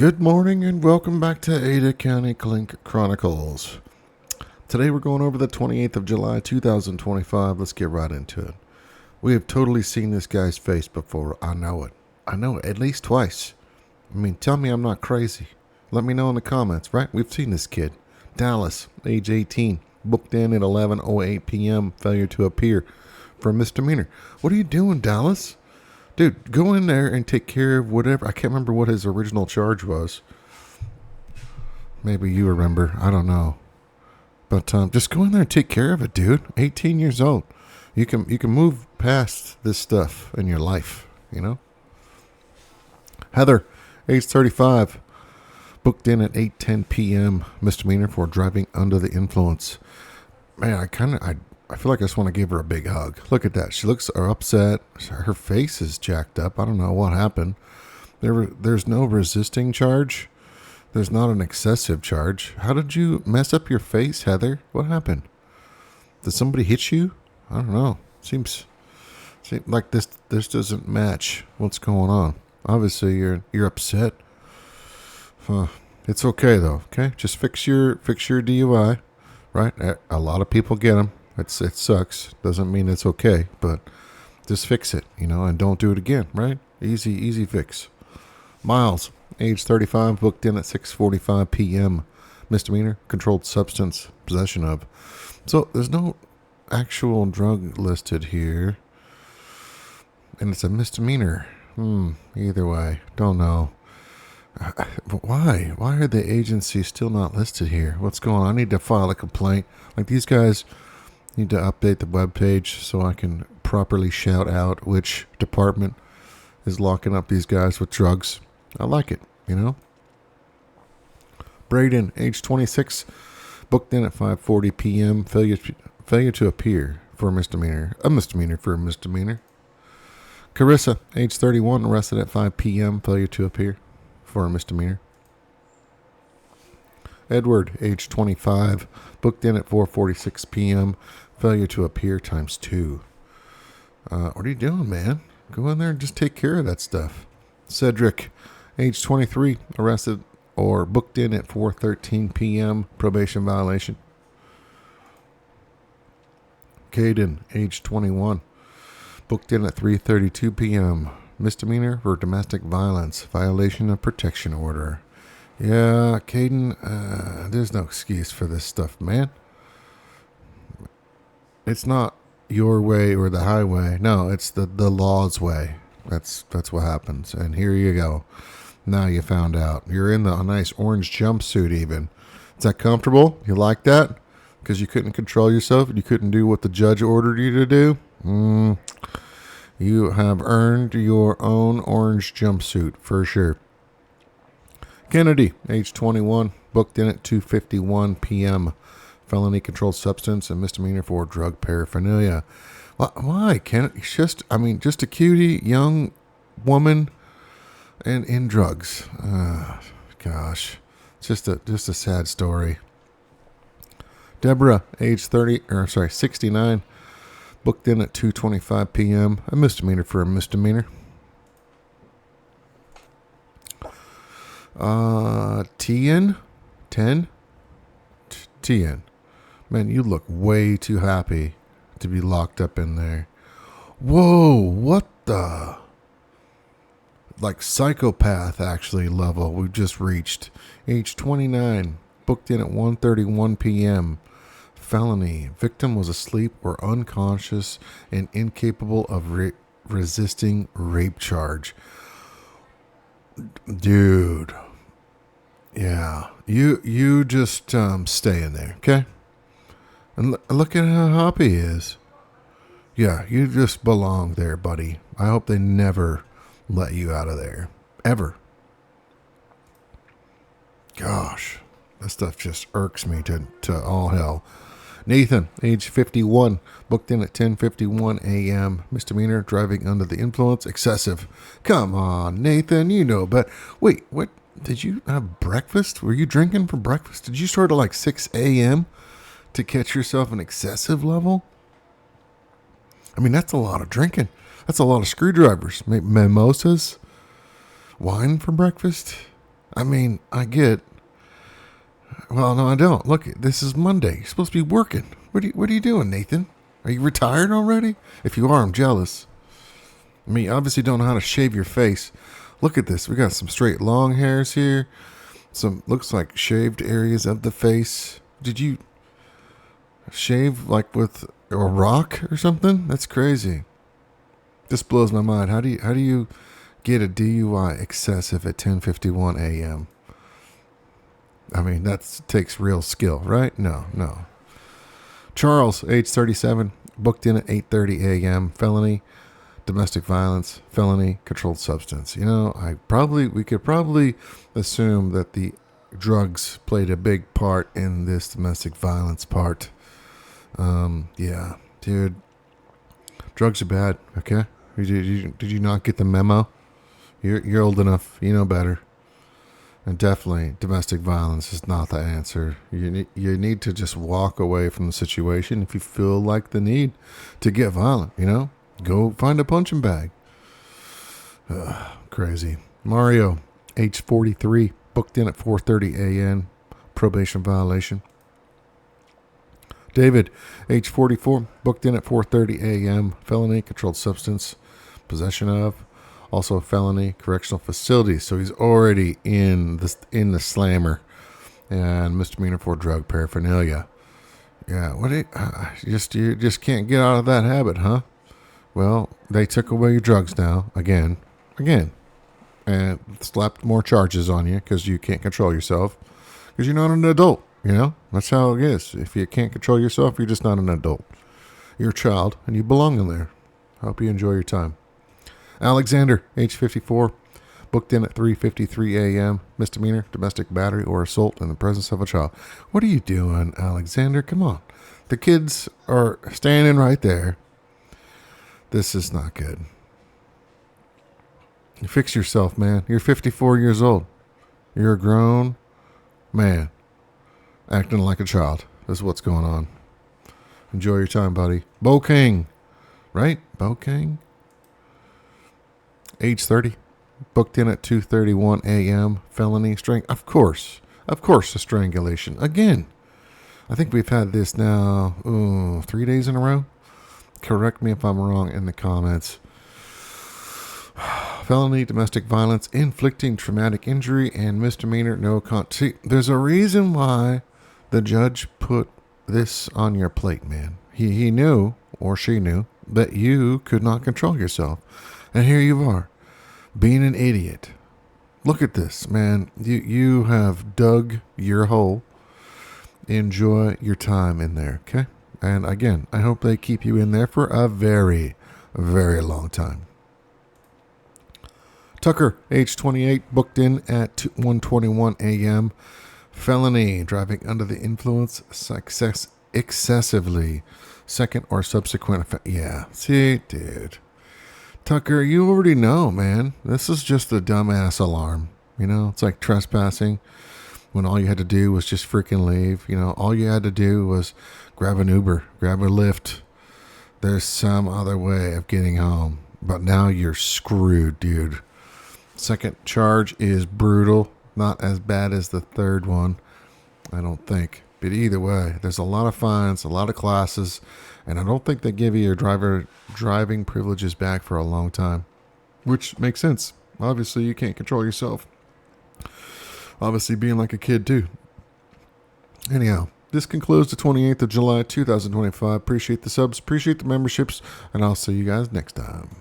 Good morning and welcome back to Ada County Clink Chronicles. Today we're going over the 28th of July 2025. Let's get right into it. We have totally seen this guy's face before. I know it. At least twice. I mean, tell me I'm not crazy. Let me know in the comments, right? We've seen this kid. Dallas, age 18, booked in at 11:08 p.m. Failure to appear for a misdemeanor. What are you doing, Dallas? Dude, go in there and take care of whatever. I can't remember what his original charge was. Maybe you remember. I don't know. But just go in there and take care of it, dude. 18 years old. You can move past this stuff in your life, you know? Heather, age 35, booked in at 8:10 p.m. misdemeanor for driving under the influence. Man, I feel like I just want to give her a big hug. Look at that. She looks upset. Her face is jacked up. I don't know what happened. There's no resisting charge. There's not an excessive charge. How did you mess up your face, Heather? What happened? Did somebody hit you? I don't know. Seems like this doesn't match what's going on. Obviously, you're upset. It's okay though. Okay, just fix your DUI. Right? A lot of people get them. It sucks. Doesn't mean it's okay, but just fix it, and don't do it again, right? Easy fix. Miles, age 35, booked in at 6:45 p.m. Misdemeanor, controlled substance, possession of. So there's no actual drug listed here, and it's a misdemeanor. Either way, don't know. Why? Why are the agencies still not listed here? What's going on? I need to file a complaint. Like these guys need to update the webpage so I can properly shout out which department is locking up these guys with drugs. I like it, Braden, age 26, booked in at 5:40 p.m. Failure to appear for a misdemeanor. A misdemeanor for a misdemeanor. Carissa, age 31, arrested at 5 p.m. Failure to appear for a misdemeanor. Edward, age 25, booked in at 4:46 p.m. Failure to appear times 2. What are you doing, man? Go in there and just take care of that stuff. Cedric, age 23, arrested or booked in at 4:13 p.m. Probation violation. Caden, age 21, booked in at 3:32 p.m. Misdemeanor for domestic violence, violation of protection order. Yeah, Caden, there's no excuse for this stuff, man. It's not your way or the highway. No, it's the law's way. That's what happens. And here you go. Now you found out. You're in a nice orange jumpsuit even. Is that comfortable? You like that? Because you couldn't control yourself and you couldn't do what the judge ordered you to do? You have earned your own orange jumpsuit for sure. Kennedy, age 21, booked in at 2:51 p.m. Felony controlled substance and misdemeanor for drug paraphernalia. Why? Just a cutie young woman and in drugs. Gosh, it's just a sad story. Deborah, age 69, booked in at 2:25 p.m. A misdemeanor for a misdemeanor. Tien? Man, you look way too happy to be locked up in there. Whoa, what the? Like psychopath actually level we've just reached. Age 29, booked in at 1:31 p.m. Felony. Victim was asleep or unconscious and incapable of resisting rape charge. Dude. Yeah. You just stay in there, okay? And look at how happy he is. Yeah, you just belong there, buddy. I hope they never let you out of there. Ever. Gosh. That stuff just irks me to all hell. Nathan, age 51, booked in at 10:51 a.m. Misdemeanor, driving under the influence, excessive. Come on, Nathan, you know, but wait, what? Did you have breakfast? Were you drinking for breakfast? Did you start at like 6 a.m. to catch yourself an excessive level? I mean, that's a lot of drinking. That's a lot of screwdrivers. Mimosas? Wine for breakfast? I mean, I get. Well, no, I don't. Look, this is Monday. You're supposed to be working. What are you doing, Nathan? Are you retired already? If you are, I'm jealous. I mean, you obviously don't know how to shave your face. Look at this. We got some straight long hairs here. Some looks like shaved areas of the face. Did you shave like with a rock or something? That's crazy. This blows my mind. How do you get a DUI excessive at 10:51 a.m.? I mean, that takes real skill, right? No. Charles, age 37, booked in at 8:30 a.m. Felony, domestic violence, felony, controlled substance. You know, we could probably assume that the drugs played a big part in this domestic violence part. Yeah, dude, drugs are bad. Okay, did you not get the memo? You're old enough. You know better. And definitely, domestic violence is not the answer. You need to just walk away from the situation if you feel like the need to get violent. You know, go find a punching bag. Crazy. Mario, age 43, booked in at 4:30 a.m. Probation violation. David, age 44, booked in at 4:30 a.m. Felony, controlled substance, possession of. Also a felony, correctional facility. So he's already in the slammer, and misdemeanor for drug paraphernalia. Yeah, you just can't get out of that habit, huh? Well, they took away your drugs now again, and slapped more charges on you because you can't control yourself because you're not an adult. You know, that's how it is. If you can't control yourself, you're just not an adult. You're a child, and you belong in there. Hope you enjoy your time. Alexander, age 54, booked in at 3:53 a.m. Misdemeanor, domestic battery, or assault in the presence of a child. What are you doing, Alexander? Come on. The kids are standing right there. This is not good. You fix yourself, man. You're 54 years old. You're a grown man acting like a child. This is what's going on. Enjoy your time, buddy. Bo King, right? Bo King? Age 30, booked in at 2:31 a.m. Felony Of course, a strangulation. Again, I think we've had this now 3 days in a row. Correct me if I'm wrong in the comments. Felony, domestic violence, inflicting traumatic injury, and misdemeanor, See, there's a reason why the judge put this on your plate, man. He knew, or she knew, that you could not control yourself. And here you are, being an idiot. Look at this, man. You have dug your hole. Enjoy your time in there, okay? And again, I hope they keep you in there for a very, very long time. Tucker, age 28, booked in at 1:21 a.m. Felony, driving under the influence excessively. Second or subsequent effect. Yeah, see, dude. Tucker, you already know, man. This is just a dumbass alarm. You know, it's like trespassing when all you had to do was just freaking leave. You know, all you had to do was grab an Uber, grab a Lyft. There's some other way of getting home. But now you're screwed, dude. Second charge is brutal. Not as bad as the third one, I don't think. But either way, there's a lot of fines, a lot of classes, and I don't think they give you your driving privileges back for a long time, which makes sense. Obviously, you can't control yourself. Obviously, being like a kid, too. Anyhow, this concludes the 28th of July, 2025. Appreciate the subs, appreciate the memberships, and I'll see you guys next time.